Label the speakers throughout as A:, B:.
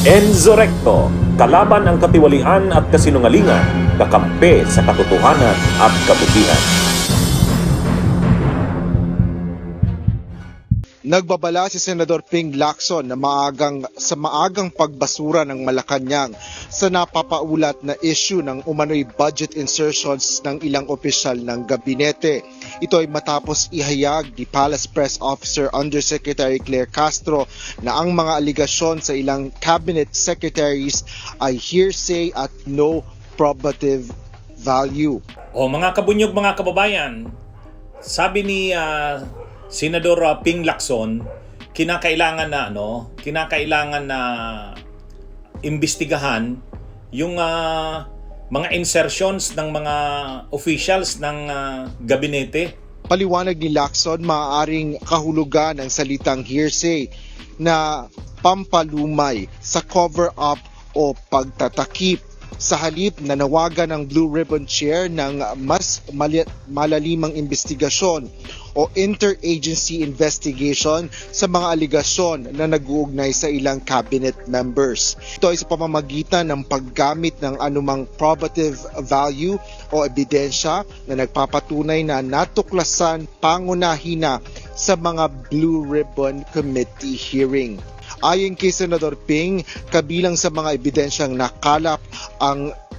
A: Enzo Recto, kalaban ang katiwalian at kasinungalingan, kakampi sa katotohanan at kabutihan.
B: Nagbabala si Senador Ping Lacson na sa maagang pagbasura ng Malacanang sa napapaulat na issue ng umano'y budget insertions ng ilang opisyal ng gabinete. Ito ay matapos ihayag ni Palace Press Officer Undersecretary Claire Castro na ang mga aligasyon sa ilang cabinet secretaries ay hearsay at no probative value.
C: O mga kabunyog, mga kababayan, sabi ni Senador Ping Lacson, kinakailangan na imbestigahan yung mga insertions ng mga officials ng gabinete.
B: Paliwanag ni Lacson, maaaring kahulugan ng salitang hearsay na pampalumay sa cover-up o pagtatakip. Sa halip na nawagan ng Blue Ribbon Chair ng mas malalimang investigasyon o interagency investigation sa mga aligasyon na nag-uugnay sa ilang cabinet members. Ito ay sa pamamagitan ng paggamit ng anumang probative value o ebidensya na nagpapatunay na natuklasan pangunahina sa mga Blue Ribbon Committee hearing. Ayon kay Senador Ping, kabilang sa mga ebidensyang nakalap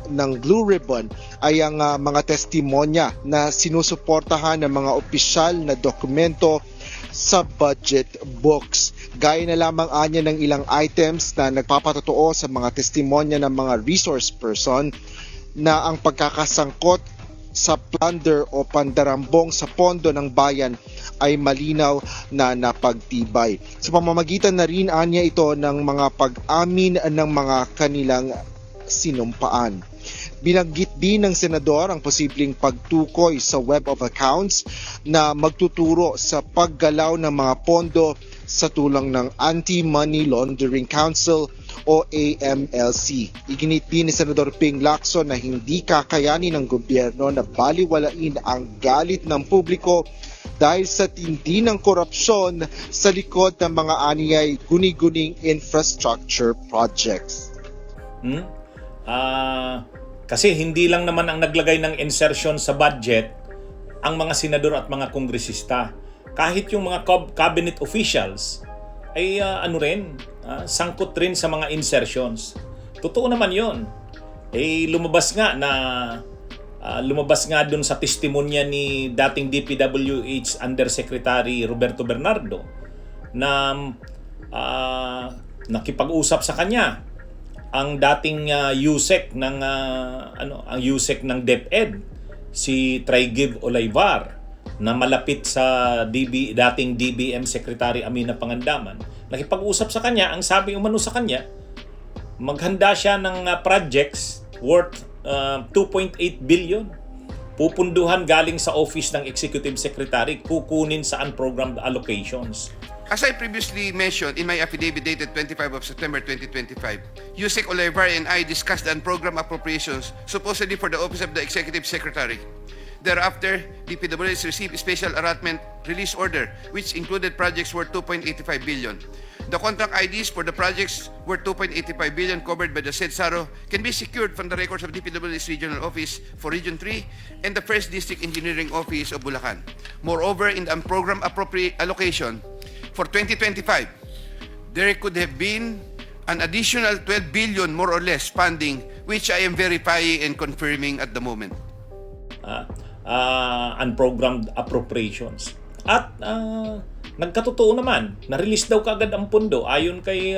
B: ng Blue Ribbon ay ang mga testimonya na sinusuportahan ng mga opisyal na dokumento sa budget books. Gaya na lamang anya ng ilang items na nagpapatotoo sa mga testimonya ng mga resource person na ang pagkakasangkot sa plunder o pandarambong sa pondo ng bayan ay malinaw na napagtibay. Sa pamamagitan na rin anya ito ng mga pag-amin ng mga kanilang sinumpaan. Binanggit din ng senador ang posibleng pagtukoy sa web of accounts na magtuturo sa paggalaw ng mga pondo sa tulong ng Anti-Money Laundering Council o AMLC. Iginit din ni Senador Ping Lacson na hindi kakayanin ng gobyerno na baliwalain ang galit ng publiko dahil sa tindi ng korupsyon sa likod ng mga aniyay guni-guning infrastructure projects.
C: Kasi hindi lang naman ang naglagay ng insertion sa budget ang mga senador at mga kongresista. Kahit yung mga cabinet officials ay sangkot rin sa mga insertions. Totoo naman yon. Lumabas nga dun sa testimonya ni dating DPWH Undersecretary Roberto Bernardo na nakipag-usap sa kanya ang dating USEC ng ang USEC ng DepEd, si Trigib Olayvar, na malapit sa dating DBM Secretary Amina Pangandaman. Nakipag-usap sa kanya, ang sabi umano sa kanya, maghanda siya ng projects worth 2.8 billion. Pupunduhan galing sa office ng Executive Secretary, kukunin sa unprogrammed allocations.
D: As I previously mentioned in my affidavit dated 25 of September 2025, Yusek Olayvar and I discussed the unprogrammed appropriations supposedly for the Office of the Executive Secretary. Thereafter, DPWH received a special allotment release order, which included projects worth 2.85 billion. The contract IDs for the projects worth 2.85 billion covered by the said SARO can be secured from the records of DPWH Regional Office for Region 3 and the 1st District Engineering Office of Bulacan. Moreover, in the unprogrammed allocation for 2025, there could have been an additional 12 billion more or less funding, which I am verifying and confirming at the moment.
C: Unprogrammed appropriations. At nagkatotoo naman, na-release daw kaagad ang pondo ayon kay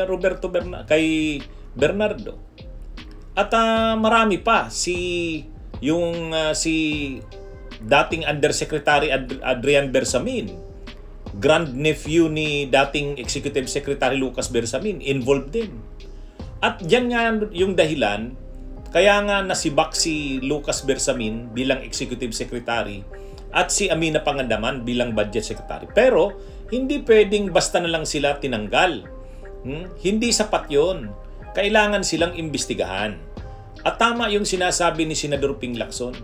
C: kay Bernardo. At marami pa si dating Undersecretary Adrian Bersamin, grand-nephew ni dating Executive Secretary Lucas Bersamin, involved din. At diyan nga yung dahilan, kaya nga nasibak si Lucas Bersamin bilang Executive Secretary at si Amina Pangandaman bilang Budget Secretary. Pero hindi pwedeng basta na lang sila tinanggal. Hindi sapat yon. Kailangan silang imbestigahan. At tama yung sinasabi ni Senador Ping Lacson.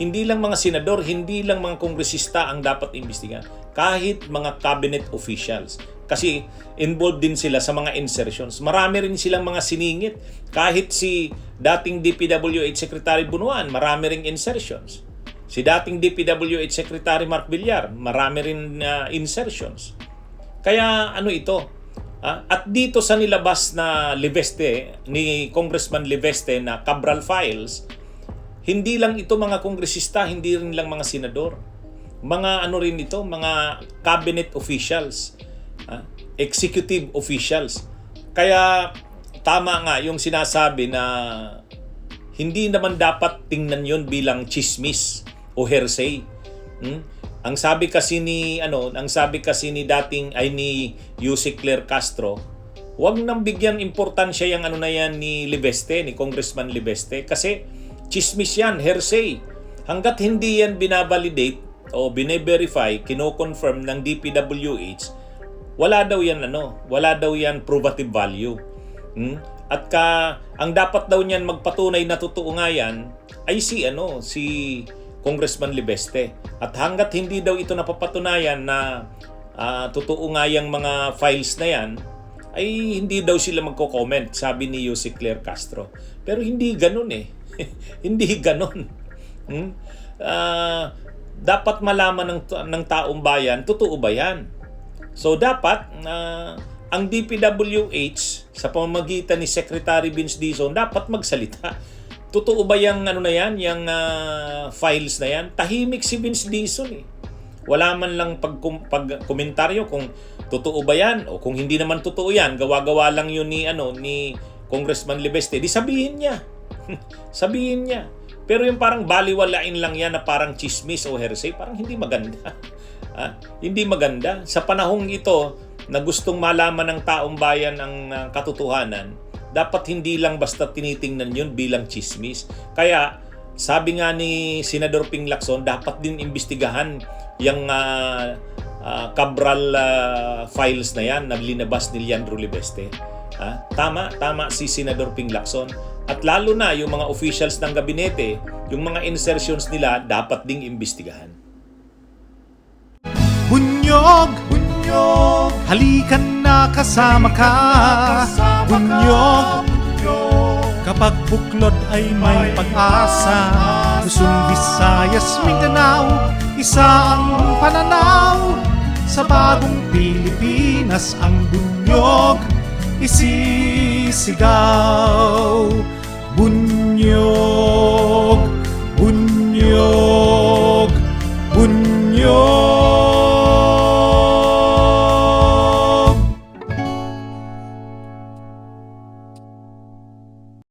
C: hindi lang mga senador, hindi lang mga kongresista ang dapat imbestigahan, kahit mga cabinet officials. Kasi involved din sila sa mga insertions. Marami rin silang mga siningit. Kahit si dating DPWH Secretary Bunuan, marami ring insertions. Si dating DPWH Secretary Mark Villar, marami rin insertions. Kaya ano ito? At dito sa nilabas na Liveste, ni Congressman Liveste na Cabral Files, hindi lang ito mga kongresista, hindi rin lang mga senador. Mga ano rin ito, mga cabinet officials, executive officials. Kaya tama nga yung sinasabi na hindi naman dapat tingnan yon bilang chismis o hearsay. Ang sabi kasi ni Yusek Claire Castro, huwag nang bigyan importansya yung ni Liveste, ni Congressman Liveste, kasi chismis yan, hearsay. Hanggat hindi yan binavalidate o bine-verify, kino-confirm ng DPWH, wala daw yan probative value. At ang dapat daw niyan magpatunay na totoo nga yan ay si Congressman Liveste. At hanggat hindi daw ito napapatunayan na totoo nga yung mga files na yan, ay hindi daw sila magko-comment, sabi ni Yusek Claire Castro. Pero hindi ganun hindi ganun. Dapat malaman ng taong bayan, totoo ba yan? So dapat ang DPWH sa pamamagitan ni Secretary Vince Dizon dapat magsalita. Totoo ba yung yung files na yan? Tahimik si Vince Dizon Wala man lang pagkomentaryo kung totoo ba yan o kung hindi naman totoo yan, gawa-gawa lang yun ni Congressman Liveste. Di sabihin niya. Sabihin niya. Pero yung parang baliwalain lang yan na parang chismis o hearsay, parang hindi maganda. Hindi maganda. Sa panahong ito na gustong malaman ng taong bayan ang katotohanan, dapat hindi lang basta tinitingnan yun bilang chismis. Kaya sabi nga ni Senador Ping Lacson, dapat din imbestigahan yung Cabral files na yan na linabas ni Leandro Liveste. Tama si Senador Ping Lacson. At lalo na yung mga officials ng gabinete, yung mga insertions nila dapat ding imbestigahan.
E: Bunyog, halikan na kasama ka. Bunyog, kapag buklod ay may pag-asa. Luzon, Visayas, Mindanao, isa ang pananaw. Sa bagong Pilipinas ang bunyog isisigaw. Bunyog.